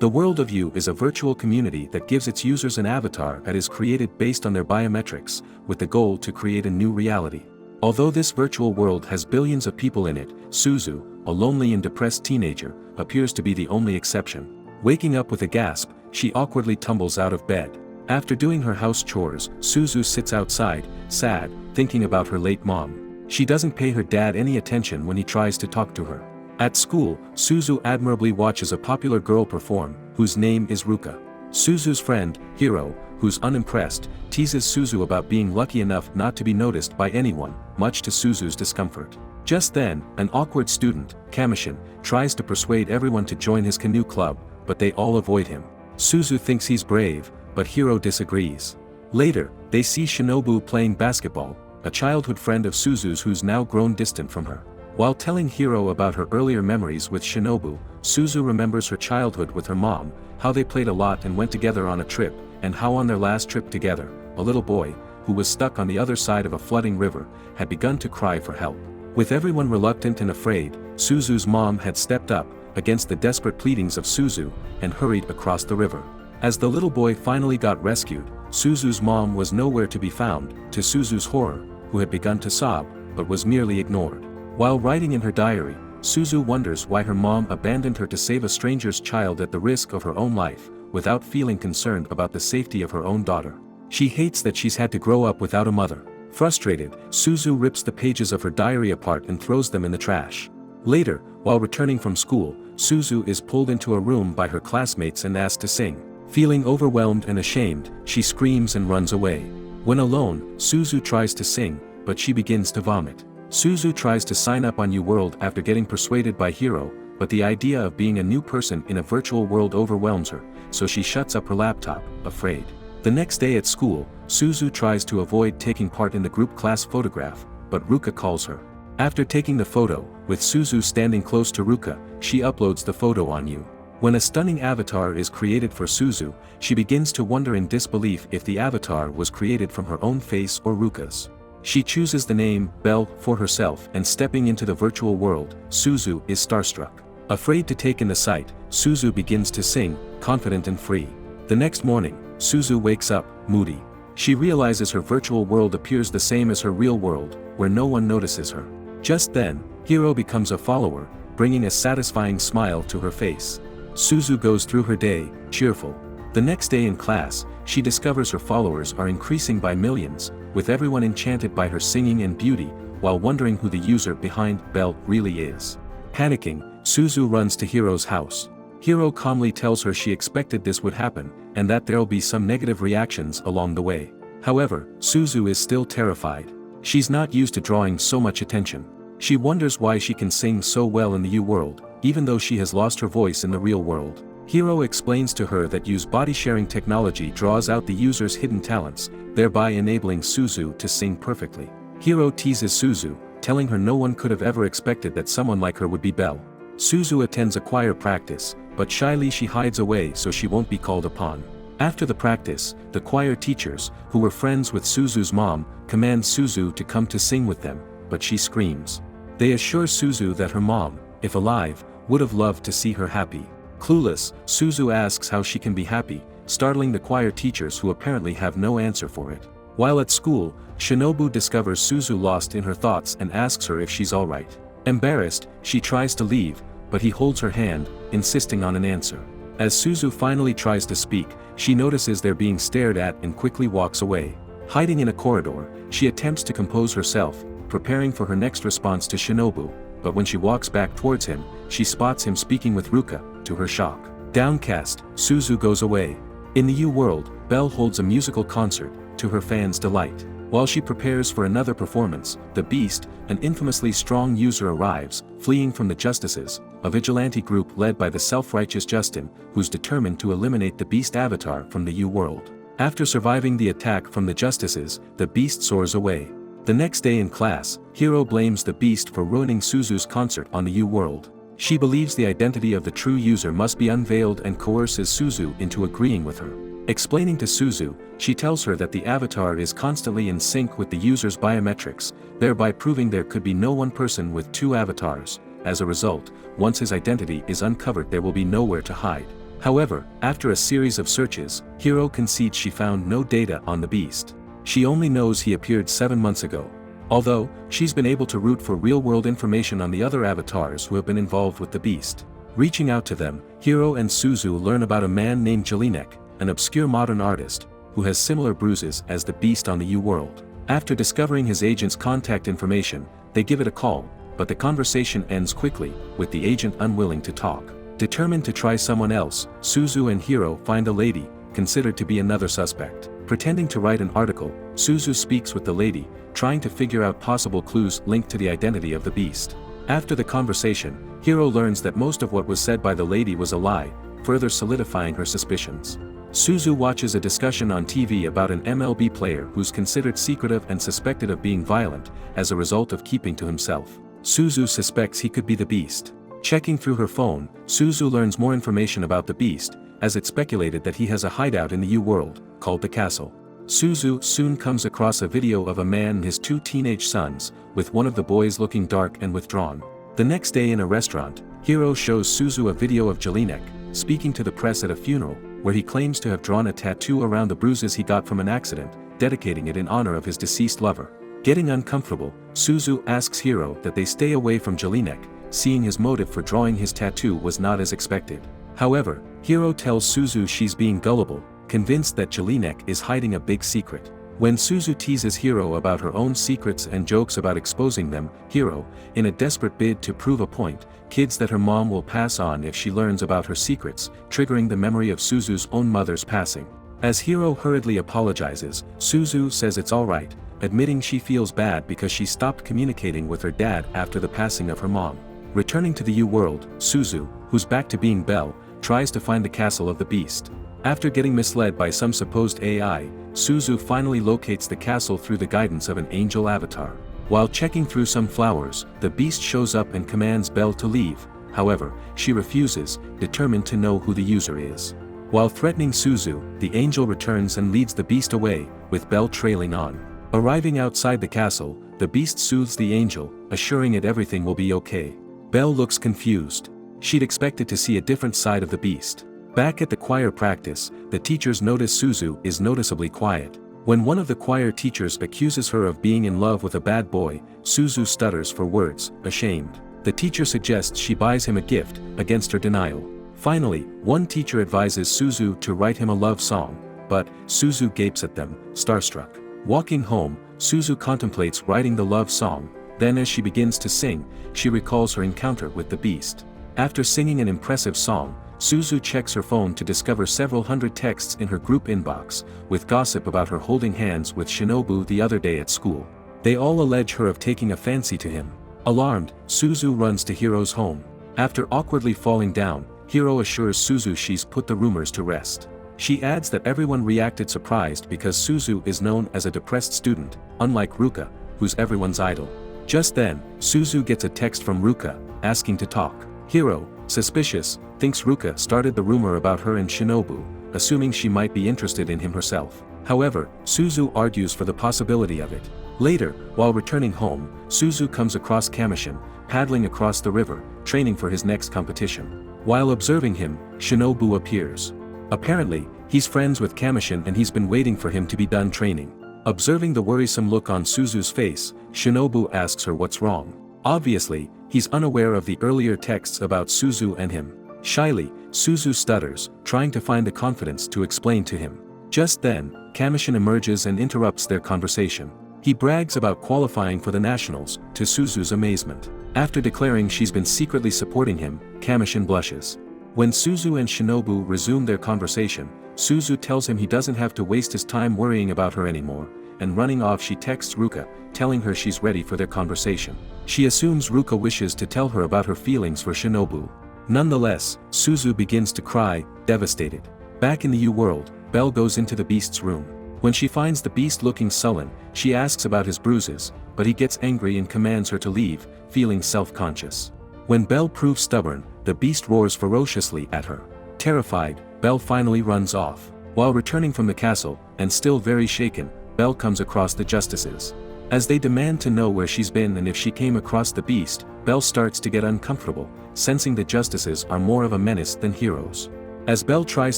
The World of You is a virtual community that gives its users an avatar that is created based on their biometrics, with the goal to create a new reality. Although this virtual world has billions of people in it, Suzu, a lonely and depressed teenager, appears to be the only exception. Waking up with a gasp, she awkwardly tumbles out of bed. After doing her house chores, Suzu sits outside, sad, thinking about her late mom. She doesn't pay her dad any attention when he tries to talk to her. At school, Suzu admirably watches a popular girl perform, whose name is Ruka. Suzu's friend, Hiro, who's unimpressed, teases Suzu about being lucky enough not to be noticed by anyone, much to Suzu's discomfort. Just then, an awkward student, Kamishin, tries to persuade everyone to join his canoe club, but they all avoid him. Suzu thinks he's brave, but Hiro disagrees. Later, they see Shinobu playing basketball, a childhood friend of Suzu's who's now grown distant from her. While telling Hiro about her earlier memories with Shinobu, Suzu remembers her childhood with her mom, how they played a lot and went together on a trip, and how on their last trip together, a little boy, who was stuck on the other side of a flooding river, had begun to cry for help. With everyone reluctant and afraid, Suzu's mom had stepped up, against the desperate pleadings of Suzu, and hurried across the river. As the little boy finally got rescued, Suzu's mom was nowhere to be found, to Suzu's horror, who had begun to sob, but was merely ignored. While writing in her diary, Suzu wonders why her mom abandoned her to save a stranger's child at the risk of her own life, without feeling concerned about the safety of her own daughter. She hates that she's had to grow up without a mother. Frustrated, Suzu rips the pages of her diary apart and throws them in the trash. Later, while returning from school, Suzu is pulled into a room by her classmates and asked to sing. Feeling overwhelmed and ashamed, she screams and runs away. When alone, Suzu tries to sing, but she begins to vomit. Suzu tries to sign up on UWorld after getting persuaded by Hiro, but the idea of being a new person in a virtual world overwhelms her, so she shuts up her laptop, afraid. The next day at school, Suzu tries to avoid taking part in the group class photograph, but Ruka calls her. After taking the photo, with Suzu standing close to Ruka, she uploads the photo on U. When a stunning avatar is created for Suzu, she begins to wonder in disbelief if the avatar was created from her own face or Ruka's. She chooses the name, Belle, for herself and stepping into the virtual world, Suzu is starstruck. Afraid to take in the sight, Suzu begins to sing, confident and free. The next morning, Suzu wakes up, moody. She realizes her virtual world appears the same as her real world, where no one notices her. Just then, Hiro becomes a follower, bringing a satisfying smile to her face. Suzu goes through her day, cheerful. The next day in class, she discovers her followers are increasing by millions, with everyone enchanted by her singing and beauty, while wondering who the user behind Belle really is. Panicking, Suzu runs to Hiro's house. Hiro calmly tells her she expected this would happen, and that there'll be some negative reactions along the way. However, Suzu is still terrified. She's not used to drawing so much attention. She wonders why she can sing so well in the UWorld, even though she has lost her voice in the real world. Hiro explains to her that U's body-sharing technology draws out the user's hidden talents, thereby enabling Suzu to sing perfectly. Hiro teases Suzu, telling her no one could have ever expected that someone like her would be Belle. Suzu attends a choir practice, but shyly she hides away so she won't be called upon. After the practice, the choir teachers, who were friends with Suzu's mom, command Suzu to come to sing with them, but she screams. They assure Suzu that her mom, if alive, would have loved to see her happy. Clueless, Suzu asks how she can be happy, startling the choir teachers who apparently have no answer for it. While at school, Shinobu discovers Suzu lost in her thoughts and asks her if she's alright. Embarrassed, she tries to leave, but he holds her hand, insisting on an answer. As Suzu finally tries to speak, she notices they're being stared at and quickly walks away. Hiding in a corridor, she attempts to compose herself, preparing for her next response to Shinobu, but when she walks back towards him, she spots him speaking with Ruka, to her shock. Downcast, Suzu goes away. In the UWorld, Belle holds a musical concert, to her fans' delight. While she prepares for another performance, the Beast, an infamously strong user arrives, fleeing from the Justices, a vigilante group led by the self-righteous Justin, who's determined to eliminate the Beast avatar from the UWorld. After surviving the attack from the Justices, the Beast soars away. The next day in class, Hiro blames the Beast for ruining Suzu's concert on the UWorld. She believes the identity of the true user must be unveiled and coerces Suzu into agreeing with her. Explaining to Suzu, she tells her that the avatar is constantly in sync with the user's biometrics, thereby proving there could be no one person with two avatars. As a result, once his identity is uncovered there will be nowhere to hide. However, after a series of searches, Hiro concedes she found no data on the beast. She only knows he appeared 7 months ago. Although, she's been able to root for real-world information on the other avatars who have been involved with the beast. Reaching out to them, Hiro and Suzu learn about a man named Jelinek, an obscure modern artist, who has similar bruises as the beast on the U-World. After discovering his agent's contact information, they give it a call, but the conversation ends quickly, with the agent unwilling to talk. Determined to try someone else, Suzu and Hiro find a lady, considered to be another suspect. Pretending to write an article, Suzu speaks with the lady, trying to figure out possible clues linked to the identity of the beast. After the conversation, Hiro learns that most of what was said by the lady was a lie, further solidifying her suspicions. Suzu watches a discussion on TV about an MLB player who's considered secretive and suspected of being violent, as a result of keeping to himself. Suzu suspects he could be the beast. Checking through her phone, Suzu learns more information about the beast, as it's speculated that he has a hideout in the U-World, called the Castle. Suzu soon comes across a video of a man and his 2 teenage sons, with one of the boys looking dark and withdrawn. The next day in a restaurant, Hiro shows Suzu a video of Jelinek, speaking to the press at a funeral, where he claims to have drawn a tattoo around the bruises he got from an accident, dedicating it in honor of his deceased lover. Getting uncomfortable, Suzu asks Hiro that they stay away from Jelinek, seeing his motive for drawing his tattoo was not as expected. However, Hiro tells Suzu she's being gullible, convinced that Jelinek is hiding a big secret. When Suzu teases Hiro about her own secrets and jokes about exposing them, Hiro, in a desperate bid to prove a point, kids that her mom will pass on if she learns about her secrets, triggering the memory of Suzu's own mother's passing. As Hiro hurriedly apologizes, Suzu says it's alright, admitting she feels bad because she stopped communicating with her dad after the passing of her mom. Returning to the U-World, Suzu, who's back to being Belle, tries to find the castle of the beast. After getting misled by some supposed AI, Suzu finally locates the castle through the guidance of an angel avatar. While checking through some flowers, the beast shows up and commands Belle to leave. However, she refuses, determined to know who the user is. While threatening Suzu, the angel returns and leads the beast away, with Belle trailing on. Arriving outside the castle, the beast soothes the angel, assuring it everything will be okay. Belle looks confused. She'd expected to see a different side of the beast. Back at the choir practice, the teachers notice Suzu is noticeably quiet. When one of the choir teachers accuses her of being in love with a bad boy, Suzu stutters for words, ashamed. The teacher suggests she buys him a gift, against her denial. Finally, one teacher advises Suzu to write him a love song, but Suzu gapes at them, starstruck. Walking home, Suzu contemplates writing the love song, then as she begins to sing, she recalls her encounter with the beast. After singing an impressive song, Suzu checks her phone to discover several hundred texts in her group inbox, with gossip about her holding hands with Shinobu the other day at school. They all allege her of taking a fancy to him. Alarmed, Suzu runs to Hiro's home. After awkwardly falling down, Hiro assures Suzu she's put the rumors to rest. She adds that everyone reacted surprised because Suzu is known as a depressed student, unlike Ruka, who's everyone's idol. Just then, Suzu gets a text from Ruka, asking to talk. Hiro, suspicious, thinks Ruka started the rumor about her and Shinobu, assuming she might be interested in him herself. However, Suzu argues for the possibility of it. Later, while returning home, Suzu comes across Kamishin, paddling across the river, training for his next competition. While observing him, Shinobu appears. Apparently, he's friends with Kamishin and he's been waiting for him to be done training. Observing the worrisome look on Suzu's face, Shinobu asks her what's wrong. Obviously, he's unaware of the earlier texts about Suzu and him. Shyly, Suzu stutters, trying to find the confidence to explain to him. Just then, Kamishin emerges and interrupts their conversation. He brags about qualifying for the nationals, to Suzu's amazement. After declaring she's been secretly supporting him, Kamishin blushes. When Suzu and Shinobu resume their conversation, Suzu tells him he doesn't have to waste his time worrying about her anymore, and running off she texts Ruka, telling her she's ready for their conversation. She assumes Ruka wishes to tell her about her feelings for Shinobu. Nonetheless, Suzu begins to cry, devastated. Back in the U-World, Belle goes into the beast's room. When she finds the beast looking sullen, she asks about his bruises, but he gets angry and commands her to leave, feeling self-conscious. When Belle proves stubborn, the beast roars ferociously at her. Terrified, Belle finally runs off. While returning from the castle, and still very shaken, Belle comes across the justices. As they demand to know where she's been and if she came across the beast, Belle starts to get uncomfortable, sensing the justices are more of a menace than heroes. As Belle tries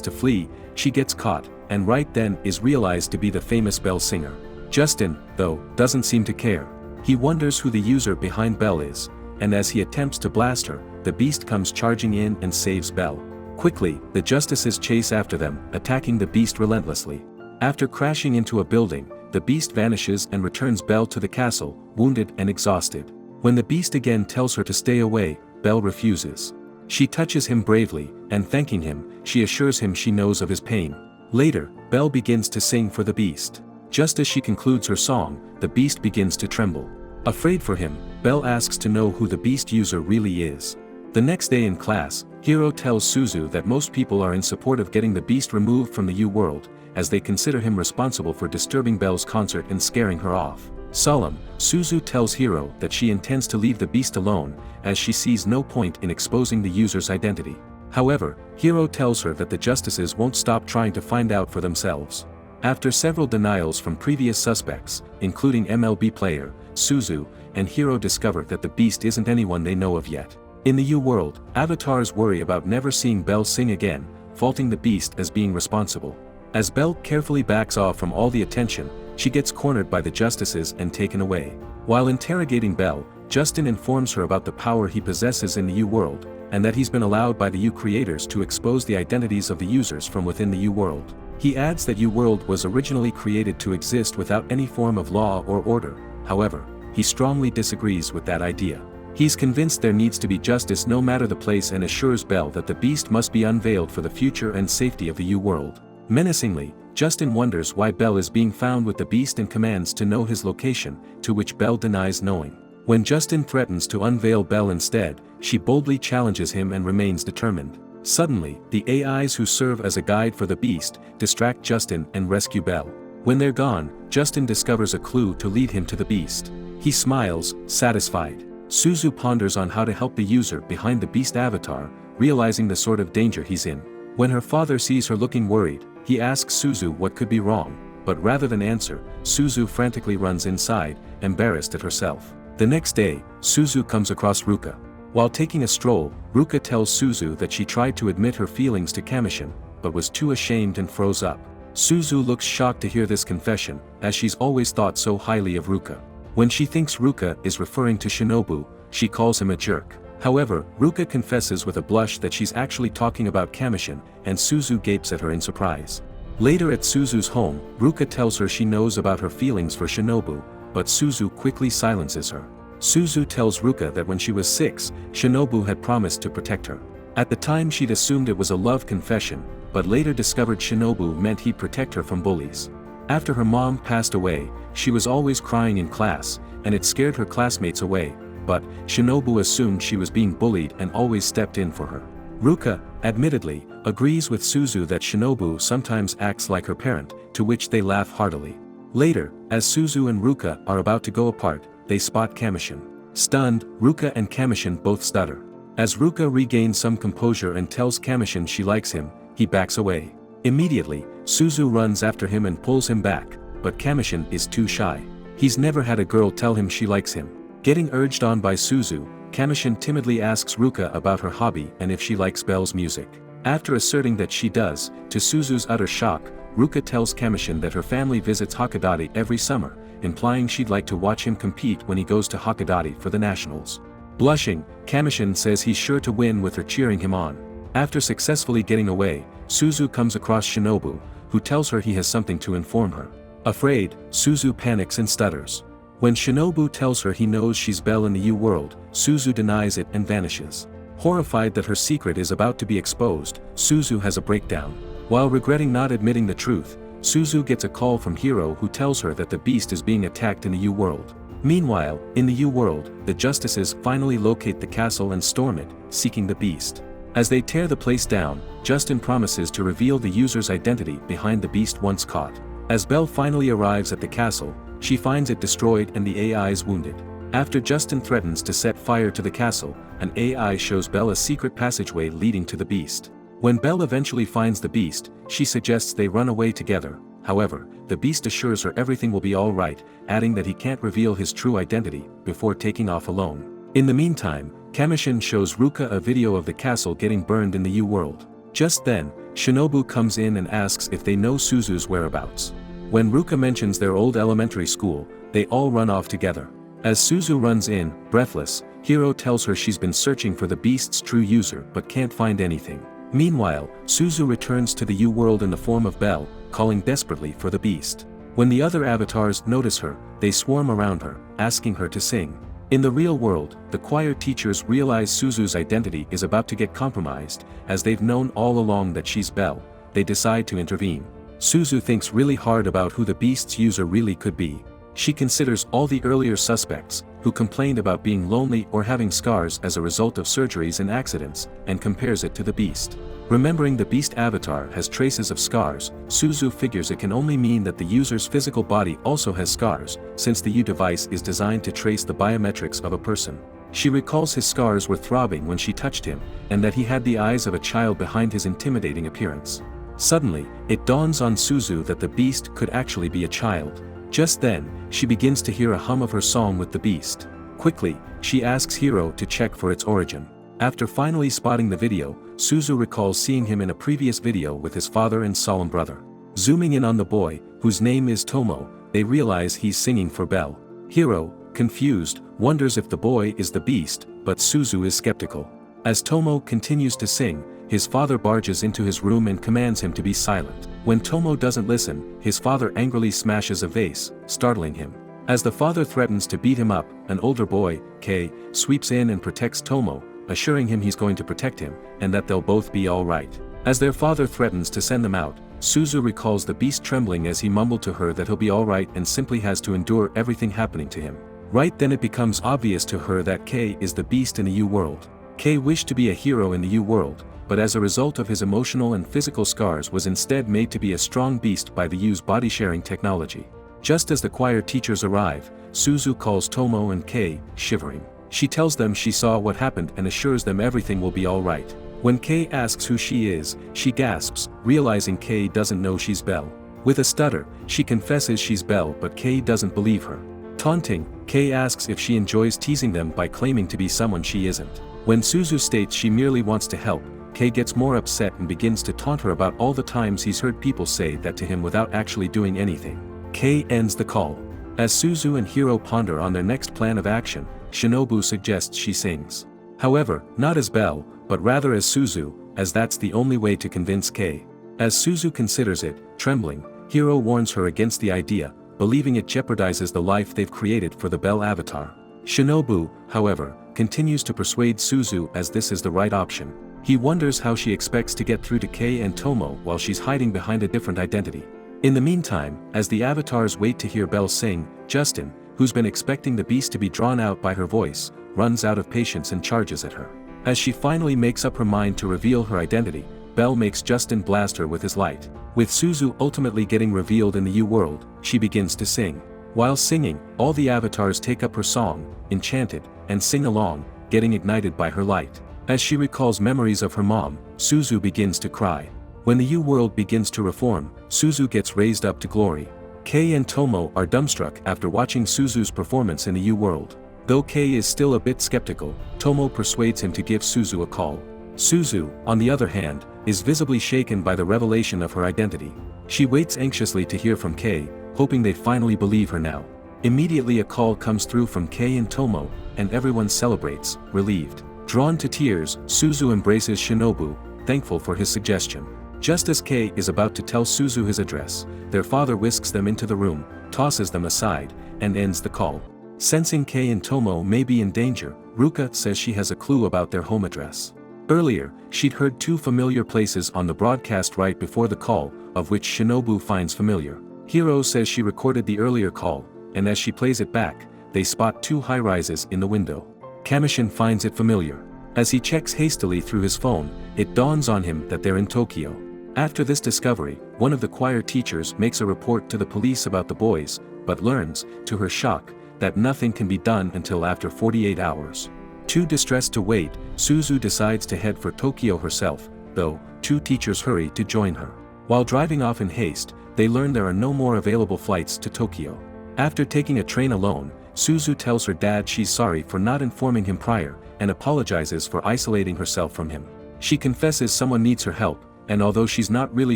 to flee, she gets caught, and right then is realized to be the famous Belle singer. Justin, though, doesn't seem to care. He wonders who the user behind Belle is, and as he attempts to blast her, the beast comes charging in and saves Belle. Quickly, the justices chase after them, attacking the beast relentlessly. After crashing into a building, the beast vanishes and returns Belle to the castle, wounded and exhausted. When the beast again tells her to stay away, Belle refuses. She touches him bravely, and thanking him, she assures him she knows of his pain. Later, Belle begins to sing for the beast. Just as she concludes her song, the beast begins to tremble. Afraid for him, Belle asks to know who the beast user really is. The next day in class, Hiro tells Suzu that most people are in support of getting the beast removed from the U-World, as they consider him responsible for disturbing Belle's concert and scaring her off. Solemn, Suzu tells Hiro that she intends to leave the beast alone, as she sees no point in exposing the user's identity. However, Hiro tells her that the justices won't stop trying to find out for themselves. After several denials from previous suspects, including MLB player, Suzu, and Hiro discover that the beast isn't anyone they know of yet. In the U-World, avatars worry about never seeing Belle sing again, faulting the beast as being responsible. As Belle carefully backs off from all the attention, she gets cornered by the justices and taken away. While interrogating Belle, Justin informs her about the power he possesses in the U-World, and that he's been allowed by the U-creators to expose the identities of the users from within the U-World. He adds that U-World was originally created to exist without any form of law or order. However, he strongly disagrees with that idea. He's convinced there needs to be justice no matter the place and assures Belle that the beast must be unveiled for the future and safety of the U-World. Menacingly, Justin wonders why Belle is being found with the beast and commands to know his location, to which Belle denies knowing. When Justin threatens to unveil Belle instead, she boldly challenges him and remains determined. Suddenly, the AIs who serve as a guide for the beast distract Justin and rescue Belle. When they're gone, Justin discovers a clue to lead him to the beast. He smiles, satisfied. Suzu ponders on how to help the user behind the beast avatar, realizing the sort of danger he's in. When her father sees her looking worried, he asks Suzu what could be wrong, but rather than answer, Suzu frantically runs inside, embarrassed at herself. The next day, Suzu comes across Ruka. While taking a stroll, Ruka tells Suzu that she tried to admit her feelings to Kamishin, but was too ashamed and froze up. Suzu looks shocked to hear this confession, as she's always thought so highly of Ruka. When she thinks Ruka is referring to Shinobu, she calls him a jerk. However, Ruka confesses with a blush that she's actually talking about Kamishin, and Suzu gapes at her in surprise. Later at Suzu's home, Ruka tells her she knows about her feelings for Shinobu, but Suzu quickly silences her. Suzu tells Ruka that when she was 6, Shinobu had promised to protect her. At the time she'd assumed it was a love confession, but later discovered Shinobu meant he'd protect her from bullies. After her mom passed away, she was always crying in class, and it scared her classmates away, but Shinobu assumed she was being bullied and always stepped in for her. Ruka, admittedly, agrees with Suzu that Shinobu sometimes acts like her parent, to which they laugh heartily. Later, as Suzu and Ruka are about to go apart, they spot Kamishin. Stunned, Ruka and Kamishin both stutter. As Ruka regains some composure and tells Kamishin she likes him, he backs away. Immediately, Suzu runs after him and pulls him back, but Kamishin is too shy. He's never had a girl tell him she likes him. Getting urged on by Suzu, Kamishin timidly asks Ruka about her hobby and if she likes Belle's music. After asserting that she does, to Suzu's utter shock, Ruka tells Kamishin that her family visits Hakodate every summer, implying she'd like to watch him compete when he goes to Hakodate for the nationals. Blushing, Kamishin says he's sure to win with her cheering him on. After successfully getting away, Suzu comes across Shinobu, who tells her he has something to inform her. Afraid, Suzu panics and stutters. When Shinobu tells her he knows she's Belle in the U-World, Suzu denies it and vanishes. Horrified that her secret is about to be exposed, Suzu has a breakdown. While regretting not admitting the truth, Suzu gets a call from Hiro who tells her that the beast is being attacked in the U-World. Meanwhile, in the U-World, the justices finally locate the castle and storm it, seeking the beast. As they tear the place down, Justin promises to reveal the user's identity behind the beast once caught. As Belle finally arrives at the castle, she finds it destroyed and the AIs wounded. After Justin threatens to set fire to the castle, an AI shows Belle a secret passageway leading to the beast. When Belle eventually finds the beast, she suggests they run away together. However, the beast assures her everything will be all right, adding that he can't reveal his true identity before taking off alone. In the meantime, Kamishin shows Ruka a video of the castle getting burned in the U-World. Just then, Shinobu comes in and asks if they know Suzu's whereabouts. When Ruka mentions their old elementary school, they all run off together. As Suzu runs in, breathless, Hiro tells her she's been searching for the beast's true user but can't find anything. Meanwhile, Suzu returns to the U-world in the form of Belle, calling desperately for the beast. When the other avatars notice her, they swarm around her, asking her to sing. In the real world, the choir teachers realize Suzu's identity is about to get compromised. As they've known all along that she's Belle, they decide to intervene. Suzu thinks really hard about who the beast's user really could be. She considers all the earlier suspects, who complained about being lonely or having scars as a result of surgeries and accidents, and compares it to the beast. Remembering the beast avatar has traces of scars, Suzu figures it can only mean that the user's physical body also has scars, since the U device is designed to trace the biometrics of a person. She recalls his scars were throbbing when she touched him, and that he had the eyes of a child behind his intimidating appearance. Suddenly, it dawns on Suzu that the beast could actually be a child. Just then, she begins to hear a hum of her song with the beast. Quickly, she asks Hiro to check for its origin. After finally spotting the video, Suzu recalls seeing him in a previous video with his father and solemn brother. Zooming in on the boy, whose name is Tomo, they realize he's singing for Belle. Hiro, confused, wonders if the boy is the beast, but Suzu is skeptical. As Tomo continues to sing, his father barges into his room and commands him to be silent. When Tomo doesn't listen, his father angrily smashes a vase, startling him. As the father threatens to beat him up, an older boy, Kei, sweeps in and protects Tomo, assuring him he's going to protect him, and that they'll both be alright. As their father threatens to send them out, Suzu recalls the beast trembling as he mumbled to her that he'll be alright and simply has to endure everything happening to him. Right then it becomes obvious to her that Kei is the beast in the U-world. Kei wished to be a hero in the U-world, but as a result of his emotional and physical scars was instead made to be a strong beast by the U's body-sharing technology. Just as the choir teachers arrive, Suzu calls Tomo and Kei, shivering. She tells them she saw what happened and assures them everything will be alright. When Kei asks who she is, she gasps, realizing Kei doesn't know she's Belle. With a stutter, she confesses she's Belle but Kei doesn't believe her. Taunting, Kei asks if she enjoys teasing them by claiming to be someone she isn't. When Suzu states she merely wants to help, Kei gets more upset and begins to taunt her about all the times he's heard people say that to him without actually doing anything. Kei ends the call. As Suzu and Hiro ponder on their next plan of action, Shinobu suggests she sings. However, not as Belle, but rather as Suzu, as that's the only way to convince Kei. As Suzu considers it, trembling, Hiro warns her against the idea, believing it jeopardizes the life they've created for the Belle avatar. Shinobu, however, continues to persuade Suzu as this is the right option. He wonders how she expects to get through to Kei and Tomo while she's hiding behind a different identity. In the meantime, as the avatars wait to hear Belle sing, Justin, who's been expecting the beast to be drawn out by her voice, runs out of patience and charges at her. As she finally makes up her mind to reveal her identity, Belle makes Justin blast her with his light. With Suzu ultimately getting revealed in the U-world, she begins to sing. While singing, all the avatars take up her song, Enchanted, and sing along, getting ignited by her light. As she recalls memories of her mom, Suzu begins to cry. When the U-world begins to reform, Suzu gets raised up to glory. Kei and Tomo are dumbstruck after watching Suzu's performance in the U-world. Though Kei is still a bit skeptical, Tomo persuades him to give Suzu a call. Suzu, on the other hand, is visibly shaken by the revelation of her identity. She waits anxiously to hear from Kei, hoping they finally believe her now. Immediately a call comes through from Kei and Tomo, and everyone celebrates, relieved. Drawn to tears, Suzu embraces Shinobu, thankful for his suggestion. Just as Kei is about to tell Suzu his address, their father whisks them into the room, tosses them aside, and ends the call. Sensing Kei and Tomo may be in danger, Ruka says she has a clue about their home address. Earlier, she'd heard two familiar places on the broadcast right before the call, of which Shinobu finds familiar. Hiro says she recorded the earlier call, and as she plays it back, they spot two high-rises in the window. Kamishin finds it familiar. As he checks hastily through his phone, it dawns on him that they're in Tokyo. After this discovery, one of the choir teachers makes a report to the police about the boys, but learns, to her shock, that nothing can be done until after 48 hours. Too distressed to wait, Suzu decides to head for Tokyo herself, though, two teachers hurry to join her. While driving off in haste, they learn there are no more available flights to Tokyo. After taking a train alone, Suzu tells her dad she's sorry for not informing him prior, and apologizes for isolating herself from him. She confesses someone needs her help, and although she's not really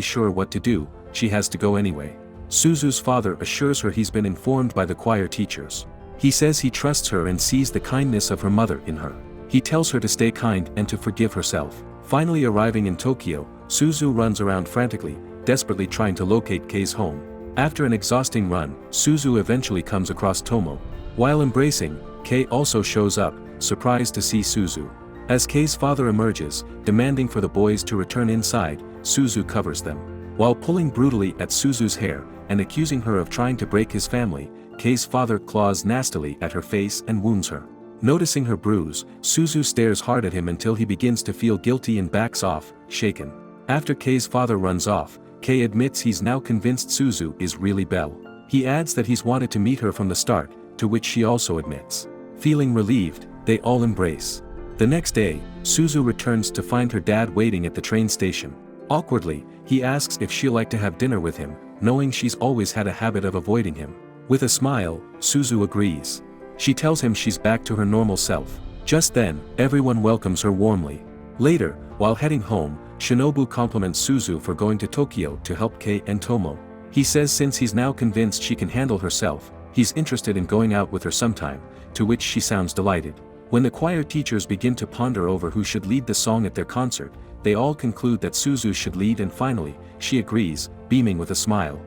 sure what to do, she has to go anyway. Suzu's father assures her he's been informed by the choir teachers. He says he trusts her and sees the kindness of her mother in her. He tells her to stay kind and to forgive herself. Finally arriving in Tokyo, Suzu runs around frantically, desperately trying to locate Kei's home. After an exhausting run, Suzu eventually comes across Tomo. While embracing, Kei also shows up, surprised to see Suzu. As Kei's father emerges, demanding for the boys to return inside, Suzu covers them. While pulling brutally at Suzu's hair, and accusing her of trying to break his family, Kei's father claws nastily at her face and wounds her. Noticing her bruise, Suzu stares hard at him until he begins to feel guilty and backs off, shaken. After Kei's father runs off, Kei admits he's now convinced Suzu is really Belle. He adds that he's wanted to meet her from the start, to which she also admits. Feeling relieved, they all embrace. The next day, Suzu returns to find her dad waiting at the train station. Awkwardly, he asks if she'll like to have dinner with him, knowing she's always had a habit of avoiding him. With a smile, Suzu agrees. She tells him she's back to her normal self. Just then, everyone welcomes her warmly. Later, while heading home, Shinobu compliments Suzu for going to Tokyo to help Kei and Tomo. He says since he's now convinced she can handle herself, he's interested in going out with her sometime, to which she sounds delighted. When the choir teachers begin to ponder over who should lead the song at their concert, they all conclude that Suzu should lead and finally, she agrees, beaming with a smile.